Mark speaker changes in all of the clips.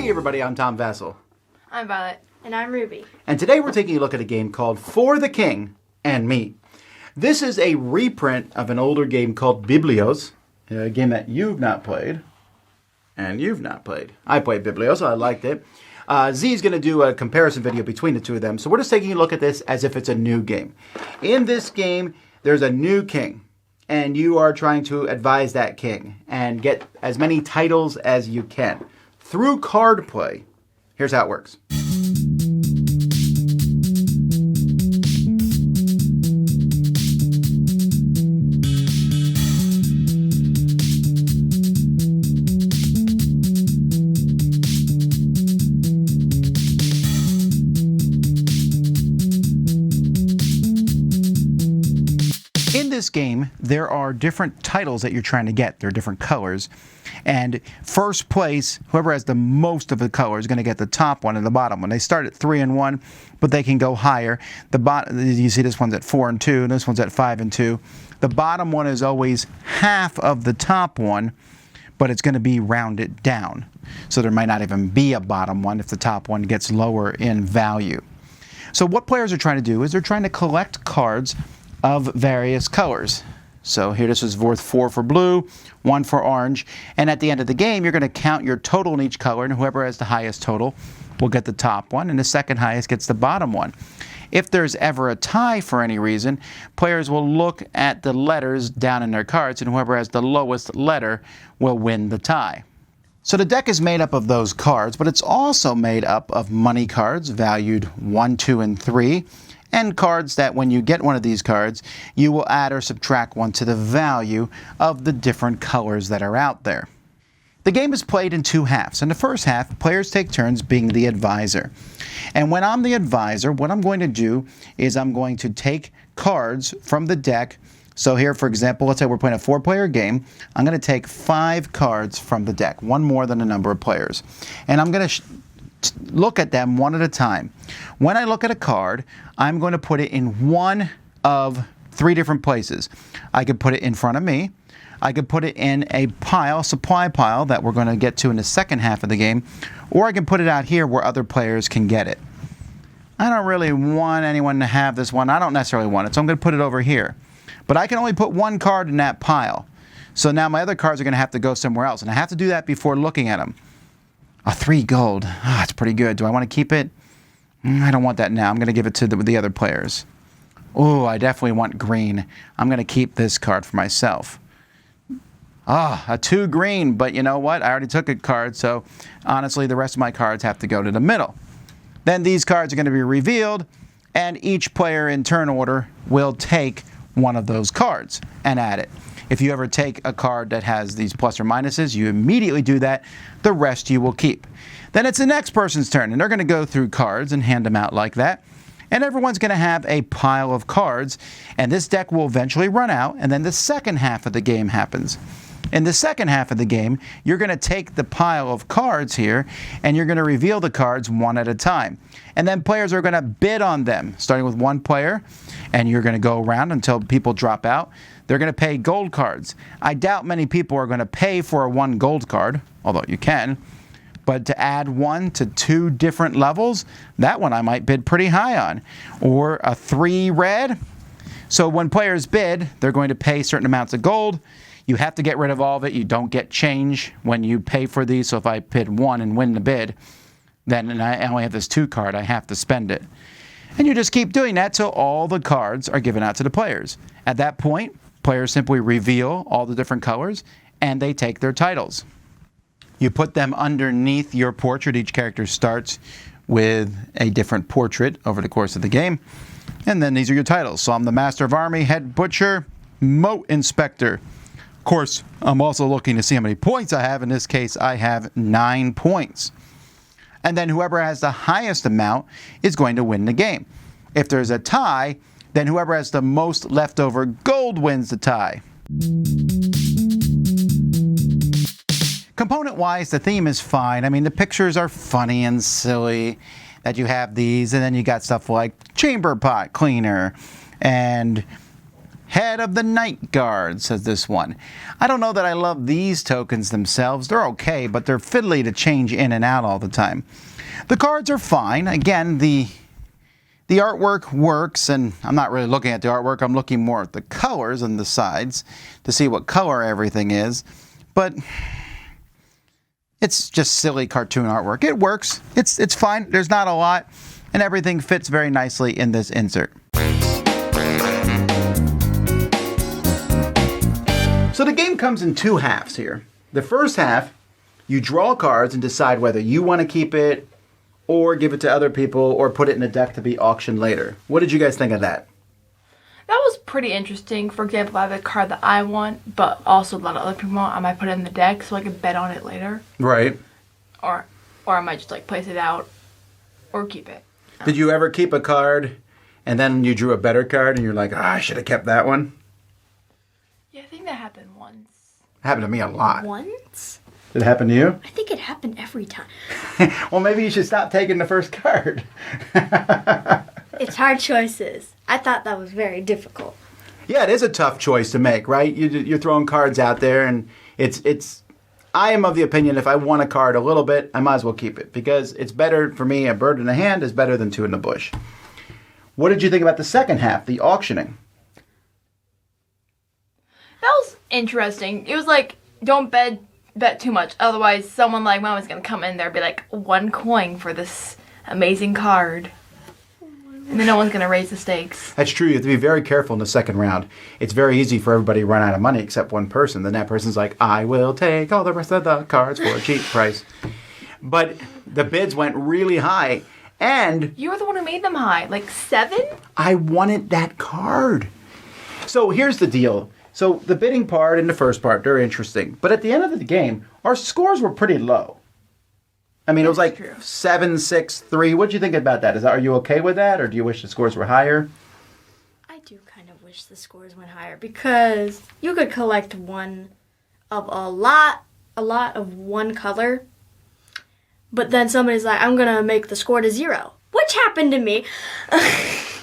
Speaker 1: Hey everybody, I'm Tom Vasel.
Speaker 2: I'm Violet.
Speaker 3: And I'm Ruby.
Speaker 1: And today we're taking a look at a game called For the King and Me. This is a reprint of an older game called BIBLIOS, a game that you've not played, and you've not played. I played BIBLIOS, I liked it. Z is going to do a comparison video between the two of them, so we're just taking a look at this as if it's a new game. In this game, there's a new king, and you are trying to advise that king and get as many titles as you can. Through card play, here's how it works. In this game, there are different titles that you're trying to get. There are different colors. And first place, whoever has the most of the colors is going to get the top one and the bottom one. They start at 3 and 1, but they can go higher. You see this one's at 4 and 2, and this one's at 5 and 2. The bottom one is always half of the top one, but it's going to be rounded down. So there might not even be a bottom one if the top one gets lower in value. So what players are trying to do is they're trying to collect cards of various colors. So here this is worth 4 for blue, 1 for orange, and at the end of the game you're going to count your total in each color, and whoever has the highest total will get the top one, and the second highest gets the bottom one. If there's ever a tie for any reason, players will look at the letters down in their cards, and whoever has the lowest letter will win the tie. So the deck is made up of those cards, but it's also made up of money cards valued 1, 2, and 3, and cards that when you get one of these cards, you will add or subtract 1 to the value of the different colors that are out there. The game is played in 2 halves. In the first half, players take turns being the advisor. And when I'm the advisor, what I'm going to do is I'm going to take cards from the deck. So here, for example, let's say we're playing a 4-player game. I'm going to take 5 cards from the deck, 1 more than the number of players. And I'm going to look at them one at a time. When I look at a card, I'm going to put it in one of 3 different places. I could put it in front of me. I could put it in a pile, supply pile, that we're going to get to in the second half of the game. Or I can put it out here where other players can get it. I don't really want anyone to have this one. I don't necessarily want it, so I'm going to put it over here. But I can only put 1 card in that pile. So now my other cards are going to have to go somewhere else. And I have to do that before looking at them. A 3 gold. Ah, it's pretty good. Do I want to keep it? I don't want that now. I'm going to give it to the other players. Oh, I definitely want green. I'm going to keep this card for myself. Ah, a 2 green, but you know what? I already took a card, so honestly, the rest of my cards have to go to the middle. Then these cards are going to be revealed, and each player in turn order will take one of those cards and add it. If you ever take a card that has these plus or minuses, you immediately do that. The rest you will keep. Then it's the next person's turn, and they're going to go through cards and hand them out like that. And everyone's going to have a pile of cards, and this deck will eventually run out, and then the second half of the game happens. In the second half of the game, you're going to take the pile of cards here, and you're going to reveal the cards one at a time. And then players are going to bid on them, starting with 1 player, and you're going to go around until people drop out. They're going to pay gold cards. I doubt many people are going to pay for a 1 gold card, although you can. But to add 1 to 2 different levels, that one I might bid pretty high on. Or a 3 red. So when players bid, they're going to pay certain amounts of gold. You have to get rid of all of it. You don't get change when you pay for these. So if I bid 1 and win the bid, then I only have this 2 card. I have to spend it. And you just keep doing that till all the cards are given out to the players. At that point, players simply reveal all the different colors, and they take their titles. You put them underneath your portrait. Each character starts with a different portrait over the course of the game. And then these are your titles. So I'm the Master of Army, Head Butcher, Moat Inspector. Of course, I'm also looking to see how many points I have. In this case, I have 9 points. And then whoever has the highest amount is going to win the game. If there's a tie, then whoever has the most leftover gold wins the tie. Component-wise, the theme is fine. I mean, the pictures are funny and silly that you have these, and then you got stuff like chamber pot cleaner and Head of the Night Guard, says this one. I don't know that I love these tokens themselves. They're okay, but they're fiddly to change in and out all the time. The cards are fine. Again, the artwork works, and I'm not really looking at the artwork. I'm looking more at the colors on the sides to see what color everything is. But it's just silly cartoon artwork. It works. It's fine. There's not a lot, and everything fits very nicely in this insert. So the game comes in two halves here. The first half, you draw cards and decide whether you want to keep it or give it to other people or put it in a deck to be auctioned later. What did you guys think of that?
Speaker 2: That was pretty interesting. For example, I have a card that I want, but also a lot of other people want. I might put it in the deck so I can bet on it later.
Speaker 1: Right.
Speaker 2: Or I might just like place it out or keep it.
Speaker 1: Did you ever keep a card and then you drew a better card and you're like, I should have kept that one?
Speaker 2: Yeah, I think that happened once.
Speaker 1: It happened to me a lot.
Speaker 3: Once?
Speaker 1: Did it happen to you?
Speaker 3: I think it happened every time.
Speaker 1: Well, maybe you should stop taking the first card.
Speaker 3: It's hard choices. I thought that was very difficult.
Speaker 1: Yeah, it is a tough choice to make, right? You're throwing cards out there, and it's. I am of the opinion if I want a card a little bit, I might as well keep it because it's better for me. A bird in the hand is better than two in the bush. What did you think about the second half, the auctioning?
Speaker 2: That was interesting. It was like, don't bet too much. Otherwise, someone like Mom is going to come in there and be like, 1 coin for this amazing card. And then no one's going to raise the stakes.
Speaker 1: That's true. You have to be very careful in the second round. It's very easy for everybody to run out of money except one person. Then that person's like, I will take all the rest of the cards for a cheap price. But the bids went really high. And
Speaker 2: you were the one who made them high. Like 7?
Speaker 1: I wanted that card. So here's the deal. So the bidding part and the first part, they're interesting. But at the end of the game, our scores were pretty low. I mean, it was like 7, 6, 3. What do you think about that? Are you okay with that, or do you wish the scores were higher?
Speaker 3: I do kind of wish the scores went higher because you could collect one of a lot of one color, but then somebody's like, I'm gonna make the score to 0, which happened to me.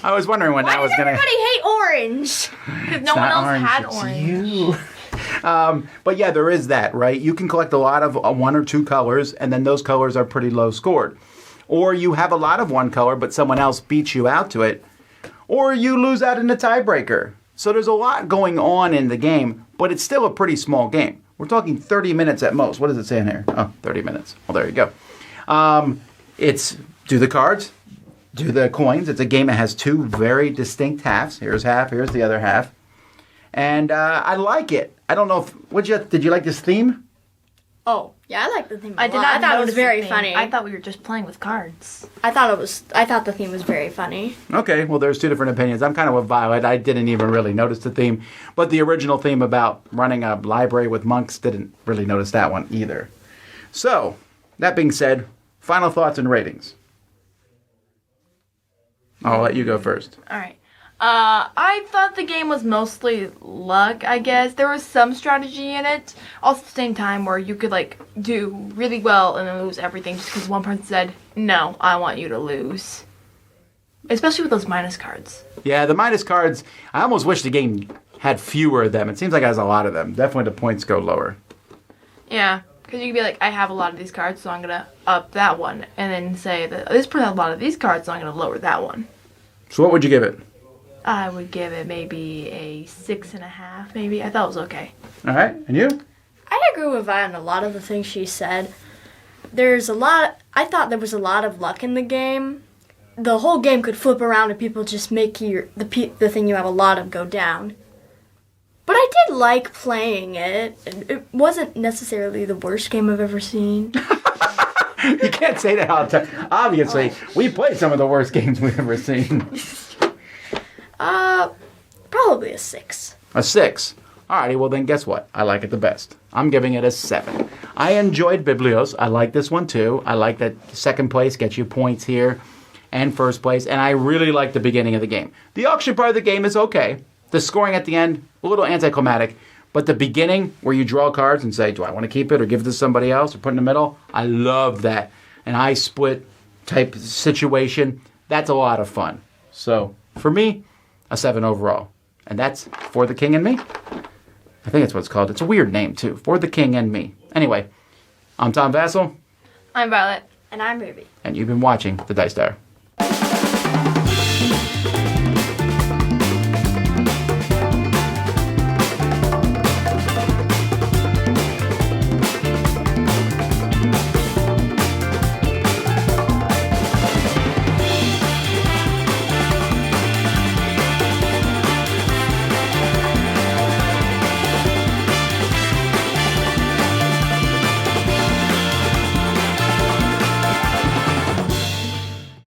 Speaker 1: I was wondering when that was going to...
Speaker 3: Why does everybody hate orange?
Speaker 2: Because no one else had orange.
Speaker 1: But yeah, there is that, right? You can collect a lot of 1 or 2 colors, and then those colors are pretty low scored. Or you have a lot of one color, but someone else beats you out to it. Or you lose out in the tiebreaker. So there's a lot going on in the game, but it's still a pretty small game. We're talking 30 minutes at most. What does it say in here? Oh, 30 minutes. Well, there you go. It's do the cards. Do the coins. It's a game that has 2 very distinct halves. Here's half, here's the other half. And I like it. I don't know if... Did you like this theme?
Speaker 3: Oh, yeah, I like the theme.
Speaker 2: I did not.
Speaker 3: I thought it was very funny.
Speaker 2: I thought we were just playing with cards.
Speaker 3: I thought the theme was very funny.
Speaker 1: Okay, well, there's 2 different opinions. I'm kind of with Violet. I didn't even really notice the theme. But the original theme about running a library with monks, didn't really notice that one either. So, that being said, final thoughts and ratings. I'll let you go first.
Speaker 2: All right. I thought the game was mostly luck, I guess. There was some strategy in it. Also at the same time where you could, like, do really well and then lose everything just because one person said, no, I want you to lose. Especially with those minus cards.
Speaker 1: Yeah, the minus cards, I almost wish the game had fewer of them. It seems like it has a lot of them. Definitely the points go lower.
Speaker 2: Yeah, because you could be like, I have a lot of these cards, so I'm going to up that one. And then say that this person has a lot of these cards, so I'm going to lower that one.
Speaker 1: So what would you give it?
Speaker 2: I would give it maybe a 6.5, maybe. I thought it was okay.
Speaker 1: All right, and you?
Speaker 3: I agree with Vi on a lot of the things she said. I thought there was a lot of luck in the game. The whole game could flip around and people just make the thing you have a lot of go down. But I did like playing it. It wasn't necessarily the worst game I've ever seen.
Speaker 1: You can't say that all the time. Obviously, we played some of the worst games we've ever seen.
Speaker 3: Probably a 6.
Speaker 1: A 6. Alrighty, well then guess what? I like it the best. I'm giving it a 7. I enjoyed BIBLIOS. I like this one too. I like that second place gets you points here and first place. And I really like the beginning of the game. The auction part of the game is okay. The scoring at the end, a little anticlimactic. But the beginning, where you draw cards and say, do I want to keep it or give it to somebody else or put it in the middle? I love that. An I split type situation. That's a lot of fun. So, for me, a 7 overall.
Speaker 4: And that's For the King and Me. I think that's what it's called. It's a weird name, too. For the King and Me. Anyway, I'm Tom Vasel.
Speaker 2: I'm Violet.
Speaker 3: And I'm Ruby.
Speaker 4: And you've been watching The Dice Tower.